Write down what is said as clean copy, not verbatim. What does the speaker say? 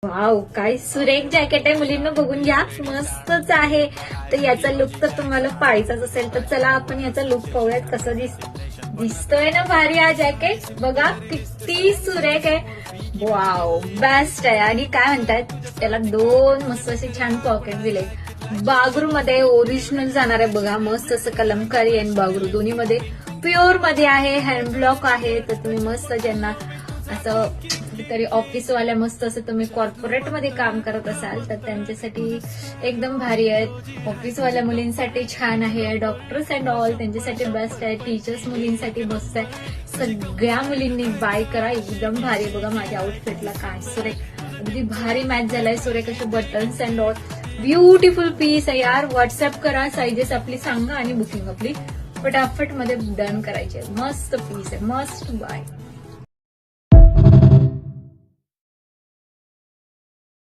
Wow, काय सुरेख jacket आहे. मुलींना बघून घ्या, मस्तच आहे. तर याचा लुक तर तुम्हाला पाहायचाच असेल तर चला आपण याचा लुक पाहूयात कसं दिसतोय ना भारी हा जॅकेट. बघा किती सुरेख आहे. वाव, बेस्ट आहे. आणि काय म्हणतात त्याला दोन मस्त असे छान पॉकेट दिले. बागरू मध्ये ओरिजिनल जाणार आहे बघा. मस्त असं कलमकारी आणि बागरू दोन्ही मध्ये प्युअर मध्ये आहे. हँड ब्लॉक आहे. तर तुम्ही मस्त ज्यांना असं तरी ऑफिसवाल्या मस्त असं तुम्ही कॉर्पोरेट मध्ये काम करत असाल तर त्यांच्यासाठी एकदम भारी आहे. ऑफिसवाल्या मुलींसाठी छान आहे. डॉक्टर्स अँड ऑल त्यांच्यासाठी बेस्ट आहे. टीचर्स मुलींसाठी मस्त आहे. सगळ्या मुलींनी बाय करा, एकदम भारी. बघा माझ्या आउटफिटला काय सुरेख, अगदी भारी मॅच झालाय. सुरेख असे buttons and all. Beautiful piece आहे यार. व्हॉट्सअप करा, साईजेस आपली सांगा आणि बुकिंग आपली फटाफट मध्ये डन करायची. मस्त पीस आहे, मस्ट बाय.